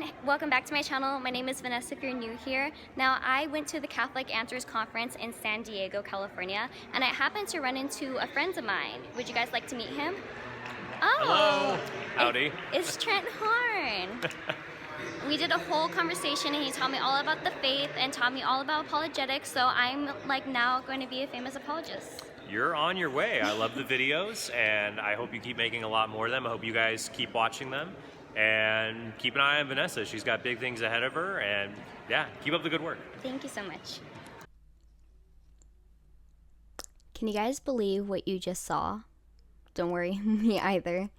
everyone, welcome back to my channel. My name is Vanessa if you're new here. Now, I went to the Catholic Answers Conference in San Diego, California, and I happened to run into a friend of mine. Would you guys like to meet him? Oh! Hello! Howdy. It's Trent Horn. We did a whole conversation and he taught me all about the faith and taught me all about apologetics, so I'm now going to be a famous apologist. You're on your way. I love the videos and I hope you keep making a lot more of them. I hope you guys keep watching them and keep an eye on Vanessa. She's got big things ahead of her, and yeah, keep up the good work. Thank you so much. Can you guys believe what you just saw? Don't worry, me either.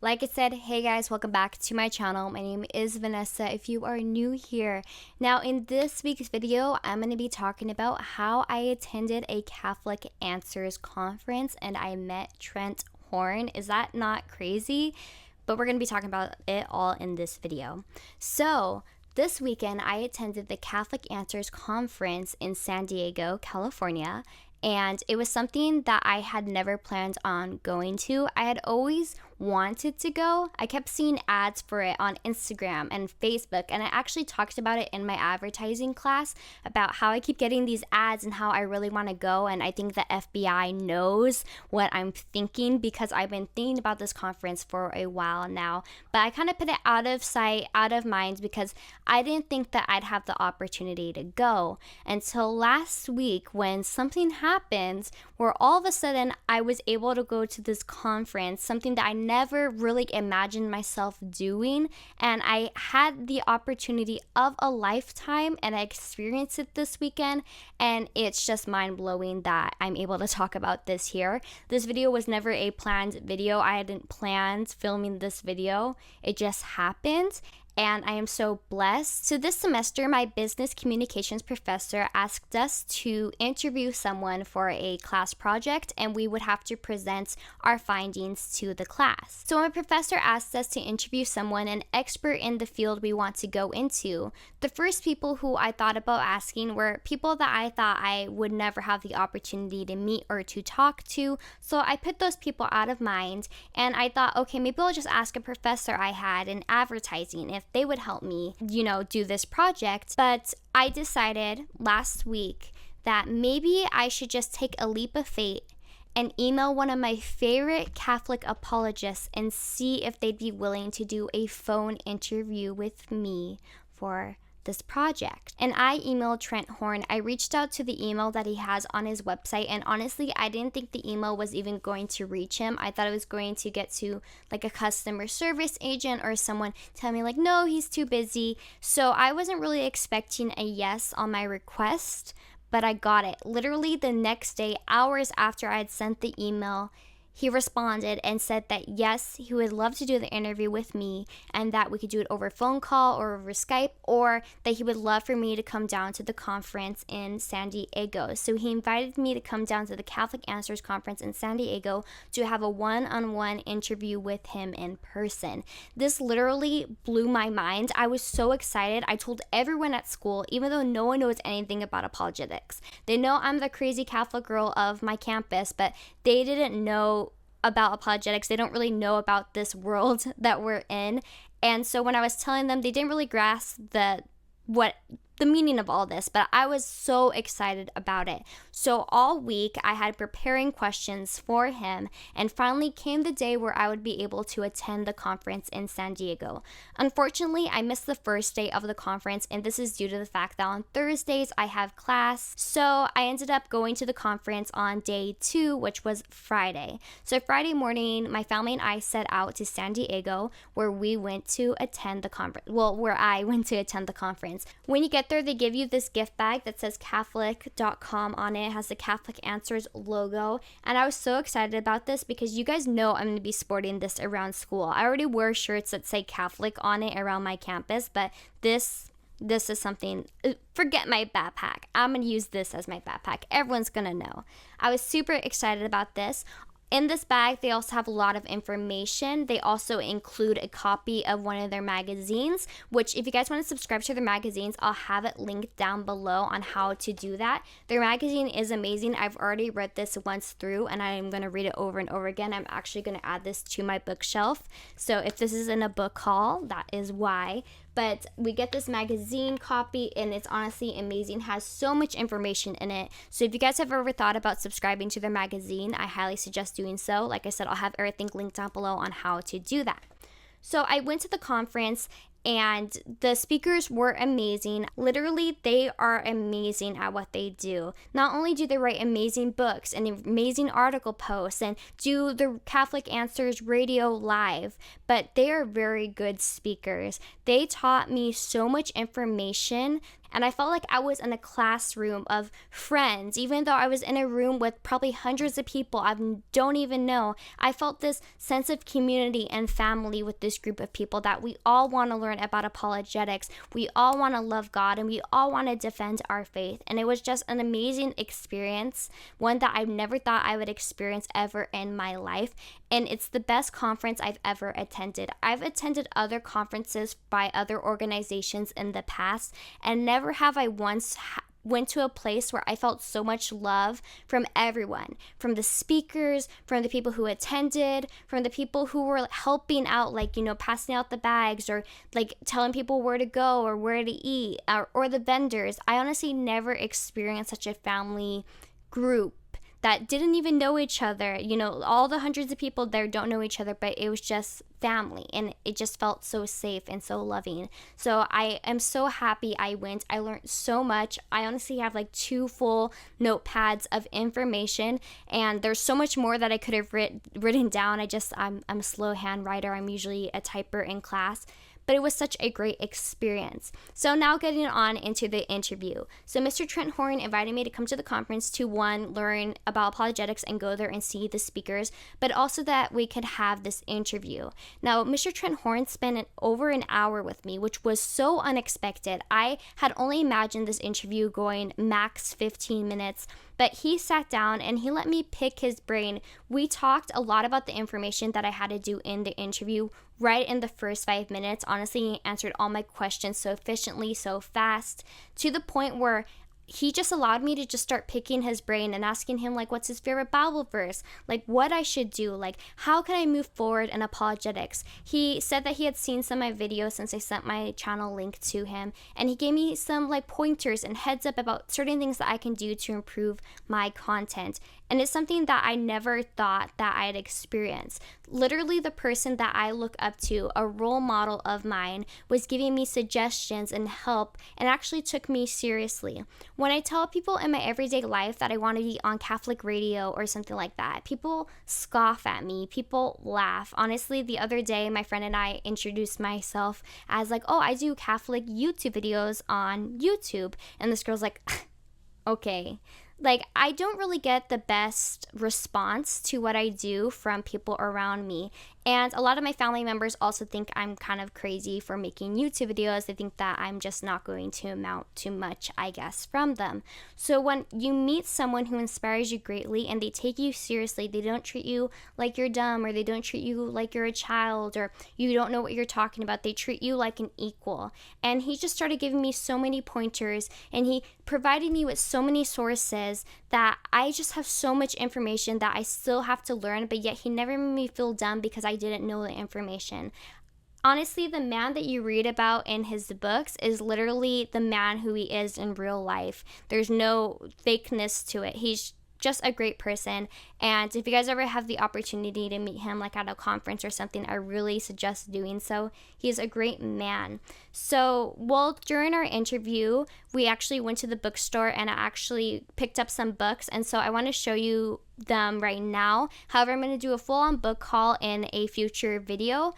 Like I said, hey guys, welcome back to my channel. My name is Vanessa if you are new here. Now in this week's video, I'm going to be talking about how I attended a Catholic Answers conference and I met Trent Horn. Is that not crazy? But we're going to be talking about it all in this video. So this weekend, I attended the Catholic Answers conference in San Diego, California. And it was something that I had never planned on going to. I had always wanted to go. I kept seeing ads for it on Instagram and Facebook, and I actually talked about it in my advertising class about how I keep getting these ads and how I really want to go. And I think the FBI knows what I'm thinking because I've been thinking about this conference for a while now. But I kind of put it out of sight, out of mind because I didn't think that I'd have the opportunity to go until last week when something happened where all of a sudden I was able to go to this conference, something that I never really imagined myself doing, and I had the opportunity of a lifetime and I experienced it this weekend, and it's just mind-blowing that I'm able to talk about this here. This video was never a planned video. I hadn't planned filming this video. It just happened. And I am so blessed. So this semester, my business communications professor asked us to interview someone for a class project, and we would have to present our findings to the class. So my professor asked us to interview someone, an expert in the field we want to go into. The first people who I thought about asking were people that I thought I would never have the opportunity to meet or to talk to. So I put those people out of mind, and I thought, okay, maybe I'll just ask a professor I had in advertising if they would help me, do this project. But I decided last week that maybe I should just take a leap of faith and email one of my favorite Catholic apologists and see if they'd be willing to do a phone interview with me for this project. And I emailed Trent Horn. I reached out to the email that he has on his website, and honestly, I didn't think the email was even going to reach him. I thought it was going to get to like a customer service agent or someone tell me like, no, he's too busy. So I wasn't really expecting a yes on my request, but I got it. Literally the next day, hours after I had sent the email, he responded and said that yes, he would love to do the interview with me and that we could do it over phone call or over Skype, or that he would love for me to come down to the conference in San Diego. So he invited me to come down to the Catholic Answers conference in San Diego to have a one-on-one interview with him in person. This literally blew my mind. I was so excited. I told everyone at school, even though no one knows anything about apologetics. They know I'm the crazy Catholic girl of my campus, but they didn't know about apologetics. They don't really know about this world that we're in. And so when I was telling them, they didn't really grasp the meaning of all this, but I was so excited about it. So all week I had preparing questions for him, and finally came the day where I would be able to attend the conference in San Diego. Unfortunately, I missed the first day of the conference, and this is due to the fact that on Thursdays I have class. So I ended up going to the conference on day 2, which was Friday. So Friday morning, my family and I set out to San Diego, where we went to attend the conference. Well, where I went to attend the conference. When you get there, they give you this gift bag that says Catholic.com on it. It has the Catholic Answers logo, and I was so excited about this because you guys know I'm going to be sporting this around school. I already wear shirts that say Catholic on it around my campus, but this is something, forget my backpack. I'm going to use this as my backpack. Everyone's going to know. I was super excited about this. In this bag, they also have a lot of information. They also include a copy of one of their magazines, which if you guys want to subscribe to their magazines, I'll have it linked down below on how to do that. Their magazine is amazing. I've already read this once through, and I'm going to read it over and over again. I'm actually going to add this to my bookshelf. So if this is in a book haul, that is why. But we get this magazine copy, and it's honestly amazing. It has so much information in it. So if you guys have ever thought about subscribing to their magazine, I highly suggest doing so. Like I said, I'll have everything linked down below on how to do that. So I went to the conference, and the speakers were amazing. Literally, they are amazing at what they do. Not only do they write amazing books and amazing article posts and do the Catholic Answers radio live, but they are very good speakers. They taught me so much information, and I felt like I was in a classroom of friends. Even though I was in a room with probably hundreds of people I don't even know, I felt this sense of community and family with this group of people, that we all want to learn about apologetics. We all want to love God, and we all want to defend our faith. And it was just an amazing experience, one that I never thought I would experience ever in my life. And it's the best conference I've ever attended. I've attended other conferences by other organizations in the past, and never have I once went to a place where I felt so much love from everyone, from the speakers, from the people who attended, from the people who were helping out, like, passing out the bags, or like telling people where to go or where to eat, or the vendors. I honestly never experienced such a family group that didn't even know each other. All the hundreds of people there don't know each other, but it was just family, and it just felt so safe and so loving. So I am so happy I went. I learned so much. I honestly have like 2 full notepads of information, and there's so much more that I could have written down. I'm a slow hand writer. I'm usually a typer in class. But it was such a great experience. So now getting on into the interview. So Mr. Trent Horn invited me to come to the conference to, one, learn about apologetics and go there and see the speakers, but also that we could have this interview. Now, Mr. Trent Horn spent over an hour with me, which was so unexpected. I had only imagined this interview going max 15 minutes, but he sat down and he let me pick his brain. We talked a lot about the information that I had to do in the interview right in the first 5 minutes. Honestly, he answered all my questions so efficiently, so fast, to the point where he just allowed me to just start picking his brain and asking him, like, what's his favorite Bible verse, like what I should do, like how can I move forward in apologetics. He said that he had seen some of my videos since I sent my channel link to him, and he gave me some like pointers and heads up about certain things that I can do to improve my content. And it's something that I never thought that I'd experience. Literally, the person that I look up to, a role model of mine, was giving me suggestions and help, and actually took me seriously. When I tell people in my everyday life that I want to be on Catholic radio or something like that, people scoff at me. People laugh. Honestly, the other day, my friend and I introduced myself as like, oh, I do Catholic YouTube videos on YouTube. And this girl's like, okay. Like, I don't really get the best response to what I do from people around me. And a lot of my family members also think I'm kind of crazy for making YouTube videos. They think that I'm just not going to amount to much, I guess, from them. So when you meet someone who inspires you greatly and they take you seriously, they don't treat you like you're dumb, or they don't treat you like you're a child, or you don't know what you're talking about. They treat you like an equal. And he just started giving me so many pointers, and he provided me with so many sources that I just have so much information that I still have to learn, but yet he never made me feel dumb because I didn't know the information. Honestly, the man that you read about in his books is literally the man who he is in real life. There's no fakeness to it. He's just a great person. And if you guys ever have the opportunity to meet him, like at a conference or something, I really suggest doing so. He's a great man. So, well, during our interview, we actually went to the bookstore and I actually picked up some books. And so I want to show you them right now. However, I'm going to do a full-on book haul in a future video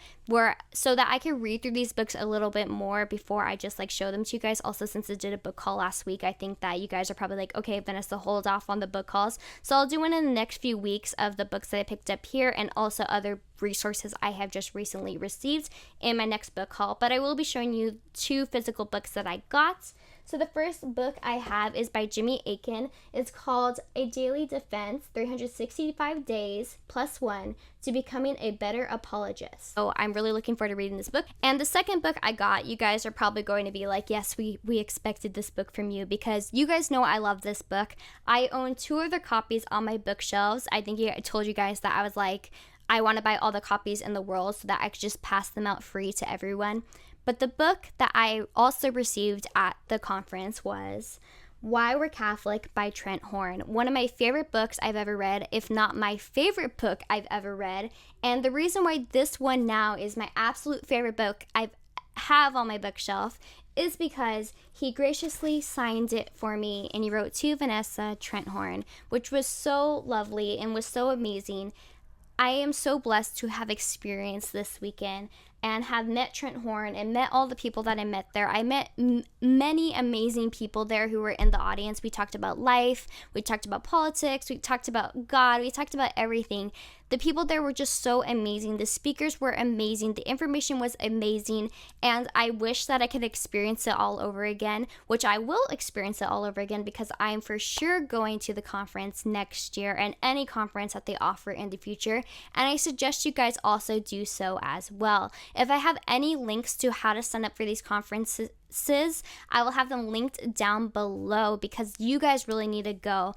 so that I can read through these books a little bit more before I just like show them to you guys. Also, since I did a book haul last week, I think that you guys are probably like, okay, Vanessa, hold off on the book hauls. So I'll do one in the next few weeks of the books that I picked up here, and also other resources I have just recently received in my next book haul. But I will be showing you 2 physical books that I got. So the first book I have is by Jimmy Akin. It's called A Daily Defense, 365 Days Plus One to Becoming a Better Apologist. So I'm really looking forward to reading this book. And the second book I got, you guys are probably going to be like, yes, we expected this book from you, because you guys know I love this book. I own 2 other copies on my bookshelves. I think I told you guys that I was like, I want to buy all the copies in the world so that I could just pass them out free to everyone. But the book that I also received at the conference was Why We're Catholic by Trent Horn. One of my favorite books I've ever read, if not my favorite book I've ever read. And the reason why this one now is my absolute favorite book I have on my bookshelf is because he graciously signed it for me, and he wrote to Vanessa, Trent Horn, which was so lovely and was so amazing. I am so blessed to have experienced this weekend and have met Trent Horn and met all the people that I met there. I met many amazing people there who were in the audience. We talked about life, we talked about politics, we talked about God, we talked about everything. The people there were just so amazing. The speakers were amazing. The information was amazing. And I wish that I could experience it all over again, which I will experience it all over again because I'm for sure going to the conference next year and any conference that they offer in the future. And I suggest you guys also do so as well. If I have any links to how to sign up for these conferences, I will have them linked down below because you guys really need to go.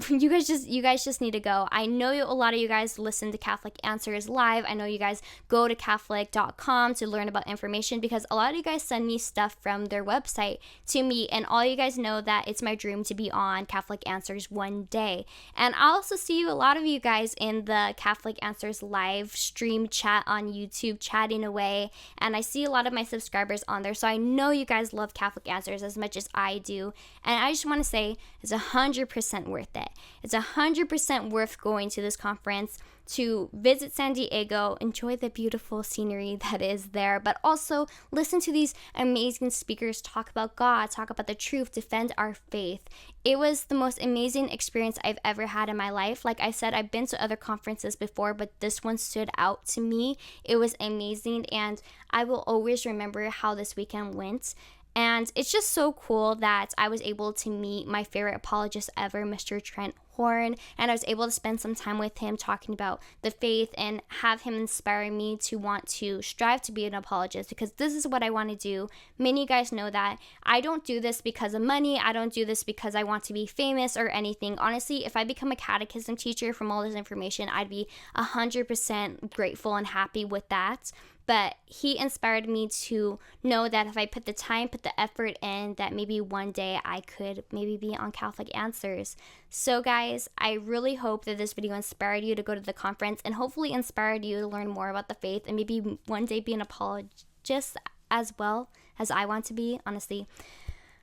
You guys just need to go. I know a lot of you guys listen to Catholic Answers live. I know you guys go to Catholic.com to learn about information because a lot of you guys send me stuff from their website to me, and all you guys know that it's my dream to be on Catholic Answers one day. And I'll also see a lot of you guys in the Catholic Answers live stream chat on YouTube chatting away, and I see a lot of my subscribers on there, so I know you guys love Catholic Answers as much as I do. And I just want to say it's 100% worth it. It's 100% worth going to this conference to visit San Diego, enjoy the beautiful scenery that is there, but also listen to these amazing speakers talk about God, talk about the truth, defend our faith. It was the most amazing experience I've ever had in my life. Like I said, I've been to other conferences before, but this one stood out to me. It was amazing, and I will always remember how this weekend went. And it's just so cool that I was able to meet my favorite apologist ever, Mr. Trent Horn, and I was able to spend some time with him talking about the faith and have him inspire me to want to strive to be an apologist, because this is what I want to do. Many of you guys know that I don't do this because of money. I don't do this because I want to be famous or anything. Honestly, if I become a catechism teacher from all this information, I'd be 100% grateful and happy with that. But he inspired me to know that if I put the time, put the effort in, that maybe one day I could maybe be on Catholic Answers. So guys, I really hope that this video inspired you to go to the conference and hopefully inspired you to learn more about the faith and maybe one day be an apologist as well as I want to be. Honestly,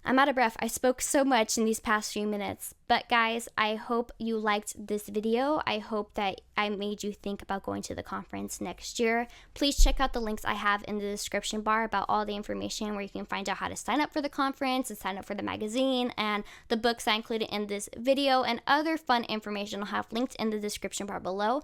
I'm out of breath. I spoke so much in these past few minutes. But guys, I hope you liked this video. I hope that I made you think about going to the conference next year. Please check out the links I have in the description bar about all the information where you can find out how to sign up for the conference and sign up for the magazine and the books I included in this video and other fun information I'll have linked in the description bar below.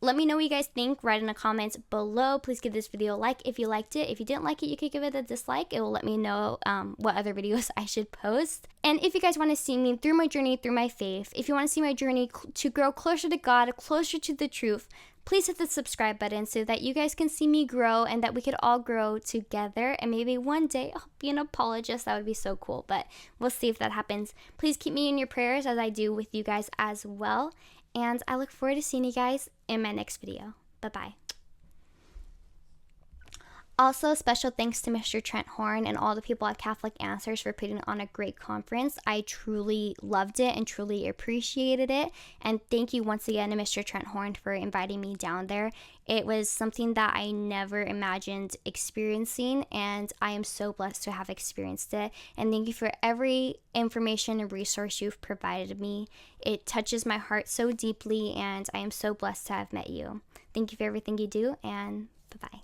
Let me know what you guys think. Write in the comments below. Please give this video a like if you liked it. If you didn't like it, you could give it a dislike. It will let me know what other videos I should post. And if you guys want to see me through my journey, through my faith, if you want to see my journey to grow closer to God, closer to the truth, please hit the subscribe button so that you guys can see me grow and that we could all grow together. And maybe one day I'll be an apologist. That would be so cool, but we'll see if that happens. Please keep me in your prayers as I do with you guys as well. And I look forward to seeing you guys in my next video. Bye-bye. Also, special thanks to Mr. Trent Horn and all the people at Catholic Answers for putting on a great conference. I truly loved it and truly appreciated it. And thank you once again to Mr. Trent Horn for inviting me down there. It was something that I never imagined experiencing, and I am so blessed to have experienced it. And thank you for every information and resource you've provided me. It touches my heart so deeply, and I am so blessed to have met you. Thank you for everything you do, and bye-bye.